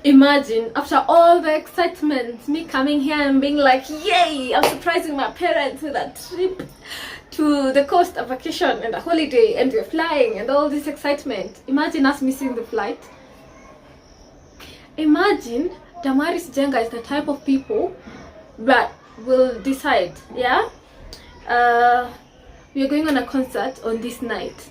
Imagine, after all the excitement, me coming here and being like, yay, I'm surprising my parents with a trip to the coast, a vacation and a holiday, and we're flying and all this excitement. Imagine us missing the flight. Imagine Damaris Jenga is the type of people that will decide, yeah, we are going on a concert on this night.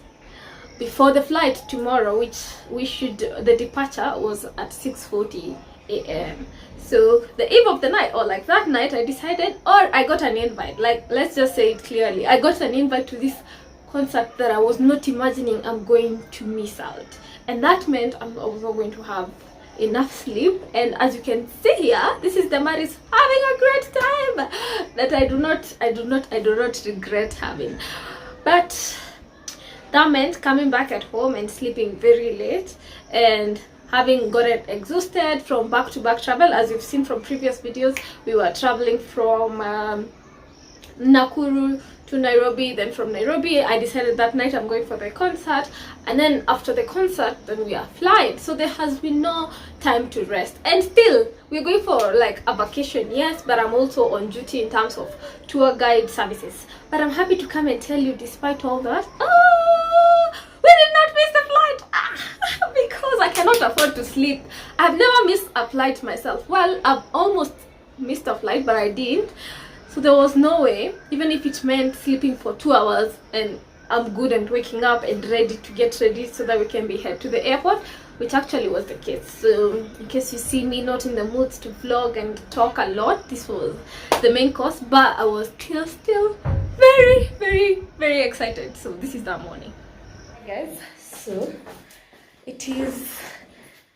Before the flight tomorrow, which the departure was at 6:40 a.m. So the eve of the night, or like that night, I decided, or I got an invite. Like, let's just say it clearly, I got an invite to this concert that I was not imagining I'm going to miss out, and that meant I was not going to have enough sleep. And as you can see here, this is Damaris having a great time that I do not regret having. But that meant coming back at home and sleeping very late and having gotten exhausted from back-to-back travel. As you've seen from previous videos, we were traveling from Nakuru to Nairobi. Then from Nairobi, I decided that night I'm going for the concert, and then after the concert, then we are flying. So there has been no time to rest, and still we're going for like a vacation, yes, but I'm also on duty in terms of tour guide services. But I'm happy to come and tell you, despite all that, we did not miss the flight because I cannot afford to sleep. I've never missed a flight myself. Well, I've almost missed a flight, but I didn't. So there was no way, even if it meant sleeping for 2 hours and I'm good and waking up and ready to get ready so that we can be head to the airport, which actually was the case. So in case you see me not in the mood to vlog and talk a lot, this was the main cause, but I was still very excited. So this is that morning, guys. So it is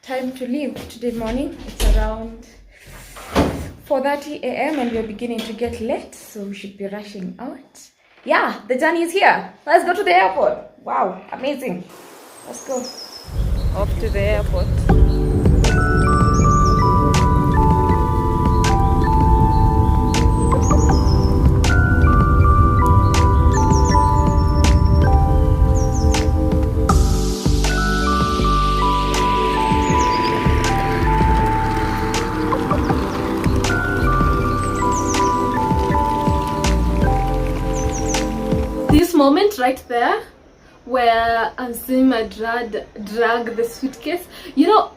time to leave today morning. It's around 4:30 a.m. and we're beginning to get late, so we should be rushing out. Yeah, the journey is here. Let's go to the airport. Wow, amazing. Let's go. Off to the airport. This moment right there where I'm seeing my drag the suitcase, you know,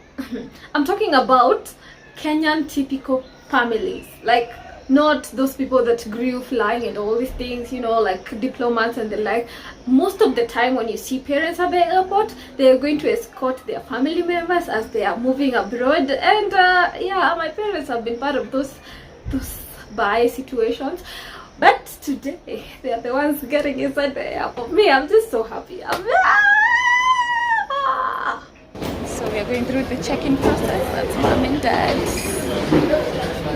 I'm talking about Kenyan typical families, like not those people that grew flying and all these things, you know, like diplomats and the like. Most of the time when you see parents at the airport, they're going to escort their family members as they are moving abroad. And yeah, my parents have been part of those bye situations. But today, they are the ones getting inside the airport. Me, I'm just so happy. So we are going through the check-in process. That's mom and dad.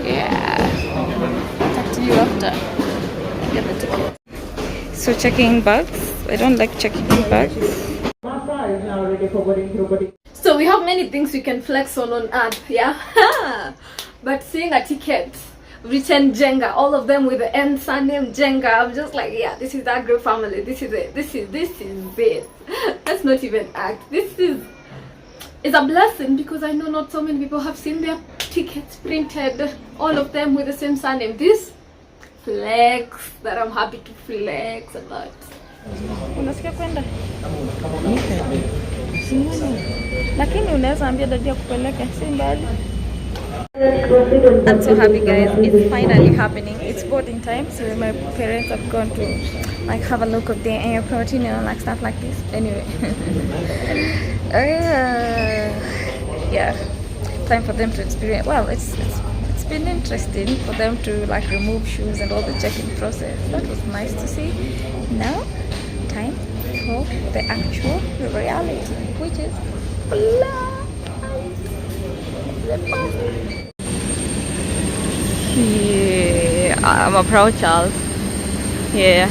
Yeah. Talk to you after I get the ticket. So checking bags. I don't like checking bags. So we have many things we can flex on earth, yeah? But seeing a ticket written Jenga, all of them with the end surname Jenga, I'm just like, yeah, this is that great family. This is it. This is it. Let's not even act. This is a blessing, because I know not so many people have seen their tickets printed, all of them with the same surname. This flex that I'm happy to flex about. Unasikia kwenda? Lakini unaweza ambia dadi akupeleke, si mbali. I'm so happy, guys. It's finally happening. It's boarding time, so my parents have gone to like have a look of the airport, you know, like stuff like this. Anyway, yeah, time for them to experience. Well, it's been interesting for them to like remove shoes and all the check-in process. That was nice to see. Now, time for the actual reality, which is yeah, I'm a proud child. Yeah.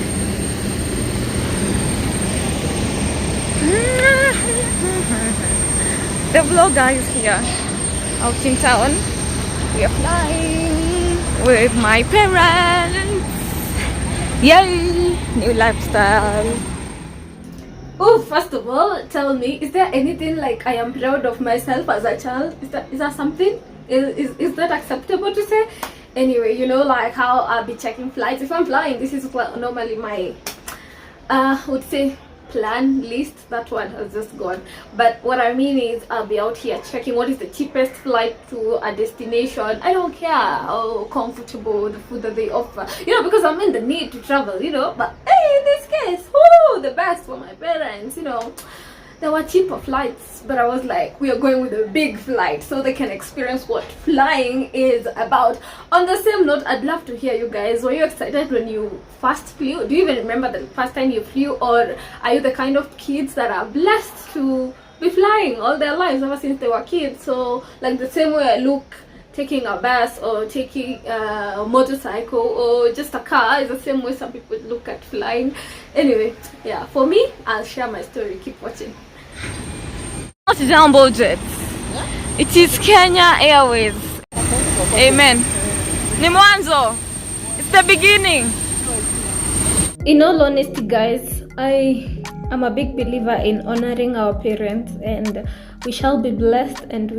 The vlogger is here. Out in town. We are flying with my parents. Yay! New lifestyle. Oh, first of all, tell me, is there anything like I am proud of myself as a child? Is that something? Is that acceptable to say? Anyway, you know, like how I'll be checking flights. If I'm flying, this is normally my would say plan list. That one has just gone. But what I mean is I'll be out here checking what is the cheapest flight to a destination. I don't care how comfortable the food that they offer, you know, because I'm in the need to travel, you know. But hey, in this case, whoo, the best for my parents, you know. There were cheaper flights, but I was like, we are going with a big flight so they can experience what flying is about. On the same note, I'd love to hear you guys. Were you excited when you first flew? Do you even remember the first time you flew? Or are you the kind of kids that are blessed to be flying all their lives ever since they were kids? So like the same way I look taking a bus or taking a motorcycle or just a car is the same way some people look at flying. Anyway, yeah, for me, I'll share my story. Keep watching. Not jumbo jets. It is Kenya Airways. Amen. Ni mwanzo. It's the beginning. In all honesty, guys, I am a big believer in honoring our parents, and we shall be blessed, and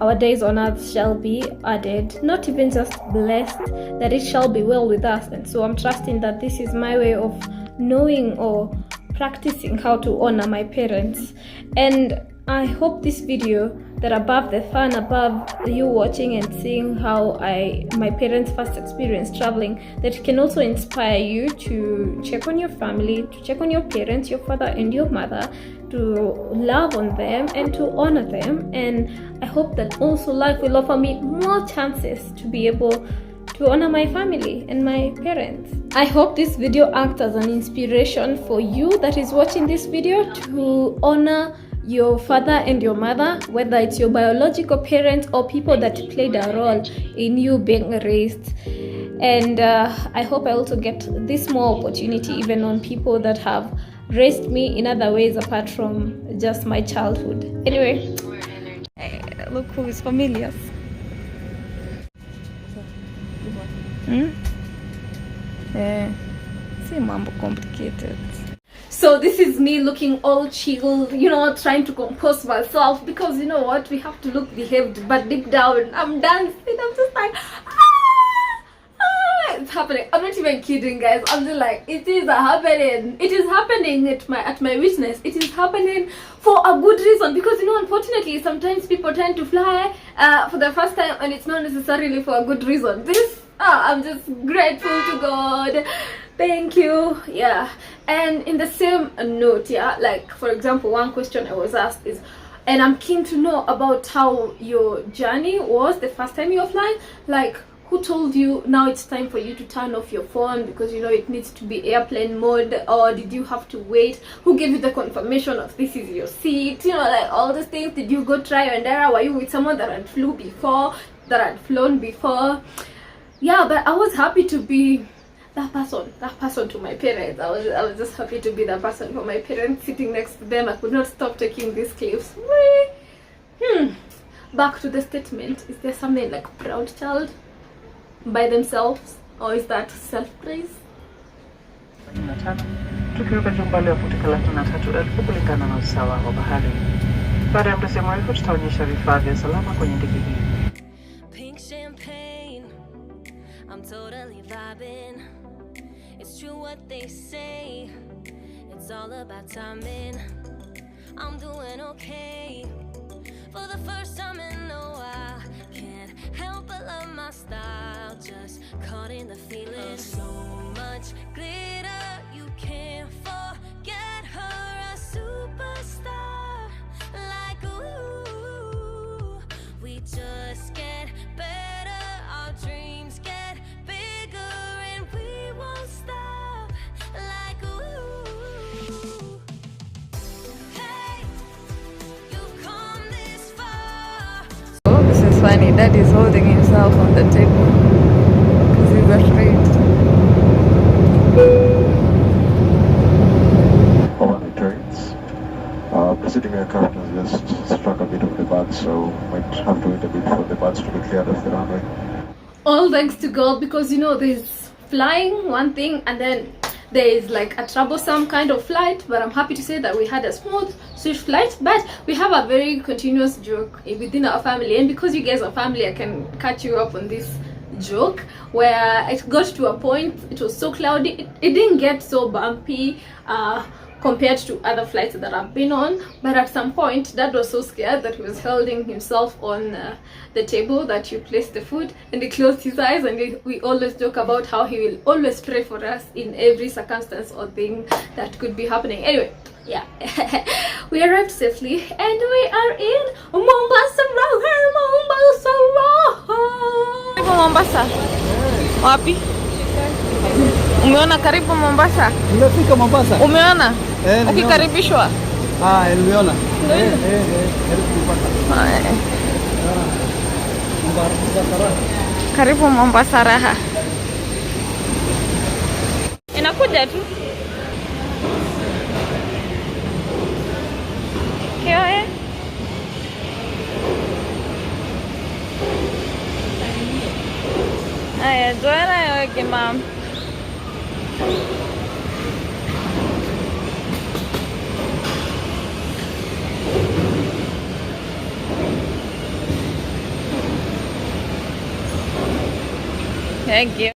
our days on earth shall be added, not even just blessed, that it shall be well with us. And so I'm trusting that this is my way of knowing or practicing how to honor my parents. And I hope this video, that above the fun, above you watching and seeing how my parents first experienced traveling, that can also inspire you to check on your family, to check on your parents, your father and your mother, to love on them and to honor them. And I hope that also life will offer me more chances to be able to honor my family and my parents. I hope this video acts as an inspiration for you that is watching this video to honor your father and your mother, whether it's your biological parents or people that played a role in you being raised. And I hope I also get this more opportunity even on people that have raised me in other ways apart from just my childhood. Anyway, look who is familiar. See, mambo complicated. So this is me looking all chill, you know, trying to compose myself, because you know what, we have to look behaved, but deep down I'm dancing. I'm just like, it's happening. I'm not even kidding, guys. I'm just like, it is happening. It is happening at my witness. It is happening for a good reason, because you know, unfortunately, sometimes people tend to fly for the first time, and it's not necessarily for a good reason. I'm just grateful to God. Thank you. Yeah. And in the same note, yeah, like for example, one question I was asked is, and I'm keen to know about how your journey was the first time you were flying. Like, who told you now it's time for you to turn off your phone because you know it needs to be airplane mode, or did you have to wait? Who gave you the confirmation of this is your seat? You know, like all those things. Did you go try and error? Were you with someone that had flown before? Yeah, but I was happy to be that person to my parents. I was just happy to be that person for my parents, sitting next to them. I could not stop taking these clips. Back to the statement. Is there something like proud child by themselves, or is that self-praise? Tukiweka jumbali ya futi 33,000 kulingana na usawa wa bahari. Baada ya mtazamo wetu tutaonyesha vifaa vya salama kwenye ndege hii. Pink champagne, I'm totally vibing. It's true what they say, it's all about timing. I'm doing okay, for the first time in a while. Can't help but love my style, just caught in the feeling. So much glitter, you can't forget her, a superstar. Like ooh, we just get better, our dreams get bigger, and we won't stop. Like ooh, hey, you've come this far. Oh, this is funny. Dad is holding himself on the table because he's afraid. On the turns. Proceeding aircraft has just struck a bit of the birds, so might have to wait a bit for the birds to be cleared off the runway. All thanks to God, because you know, there's flying one thing, and then there is like a troublesome kind of flight, but I'm happy to say that we had a smooth, swift flight. But we have a very continuous joke within our family, and because you guys are family, I can catch you up on this joke where it got to a point, it was so cloudy, it didn't get so bumpy compared to other flights that I've been on, but at some point Dad was so scared that he was holding himself on the table that you place the food, and he closed his eyes, and we always joke about how he will always pray for us in every circumstance or thing that could be happening. Anyway, yeah. We arrived safely and we are in Mombasa. Mombasa. Wapi? Umeona karibu Mombasa? Nimefika Mombasa. Umeona? Ukikaribishwa? Nimeona. Karibu Mombasa raha. Inakuja tu. Kioe? Aya, Joanna yoke mom. Thank you.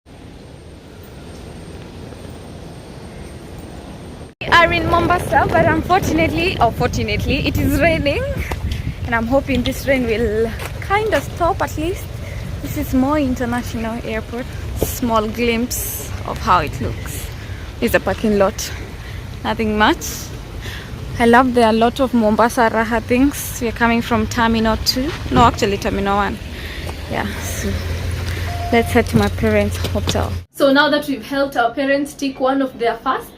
We are in Mombasa, but unfortunately, or fortunately, it is raining, and I'm hoping this rain will kind of stop at least. This is Moi International Airport. Small glimpse of how it looks. It's a parking lot. Nothing much. I love there are a lot of Mombasa Raha things. We are coming from Terminal 2. No, actually Terminal 1. Yeah, so let's head to my parents' hotel. So now that we've helped our parents take one of their fasts,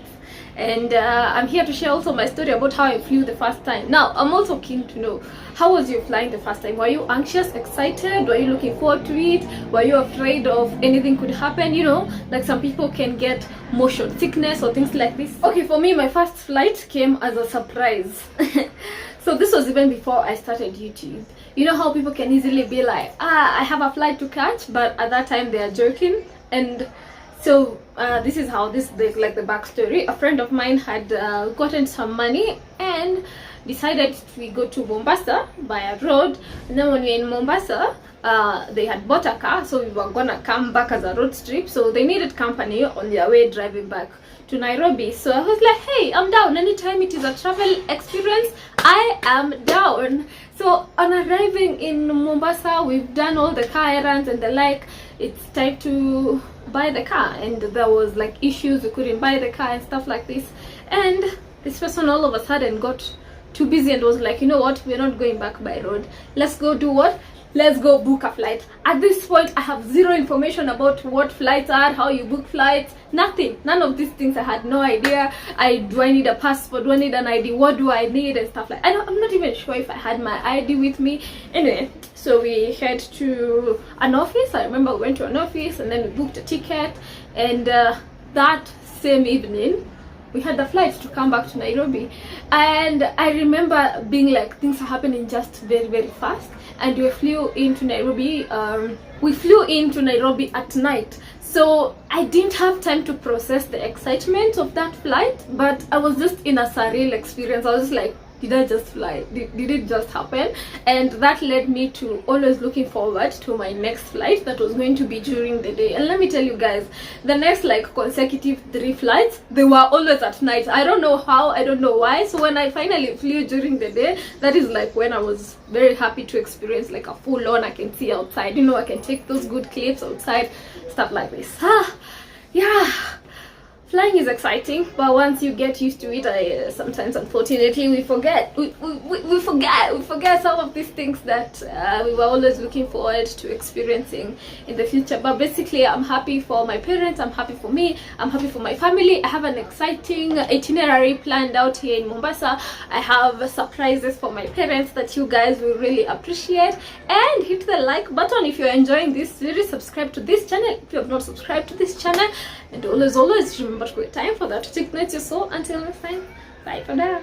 and I'm here to share also my story about how I flew the first time. Now, I'm also keen to know, how was you flying the first time? Were you anxious, excited? Were you looking forward to it? Were you afraid of anything could happen? You know, like some people can get motion sickness or things like this. Okay, for me, my first flight came as a surprise. So this was even before I started YouTube. You know how people can easily be like, I have a flight to catch, but at that time they are joking. And so this is how this is like the backstory. A friend of mine had gotten some money and decided we go to Mombasa by a road, and then when we were in Mombasa, they had bought a car, so we were gonna come back as a road trip, so they needed company on their way driving back to Nairobi. So I was like, hey, I'm down. Anytime it is a travel experience, I am down. So on arriving in Mombasa, we've done all the car errands and the like. It's time to buy the car, and there was like issues, we couldn't buy the car and stuff like this, and this person all of a sudden got too busy and was like, you know what, we're not going back by road, let's go do what, let's go book a flight. At this point I have zero information about what flights are, how you book flights, nothing, none of these things. I had no idea. Do I need a passport, do I need an ID, what do I need and stuff like that. I'm not even sure if I had my ID with me. Anyway, so we head to an office. I remember we went to an office and then we booked a ticket, and that same evening we had the flight to come back to Nairobi. And I remember being like, things are happening just very, very fast. And we flew into Nairobi. We flew into Nairobi at night. So I didn't have time to process the excitement of that flight, but I was just in a surreal experience. I was just like, did I just fly? Did it just happen? And that led me to always looking forward to my next flight that was going to be during the day. And let me tell you guys, the next like consecutive 3 flights, they were always at night. I don't know how, I don't know why. So when I finally flew during the day, that is like when I was very happy to experience like a full on, I can see outside, you know, I can take those good clips outside, stuff like this. Yeah. Flying is exciting, but once you get used to it, sometimes unfortunately we forget. We forget some of these things that we were always looking forward to experiencing in the future. But basically, I'm happy for my parents, I'm happy for me, I'm happy for my family. I have an exciting itinerary planned out here in Mombasa. I have surprises for my parents that you guys will really appreciate. And hit the like button if you're enjoying this series. Subscribe to this channel if you have not subscribed to this channel. And always remember to create time for that to take notes your soul. Until next time, bye for now.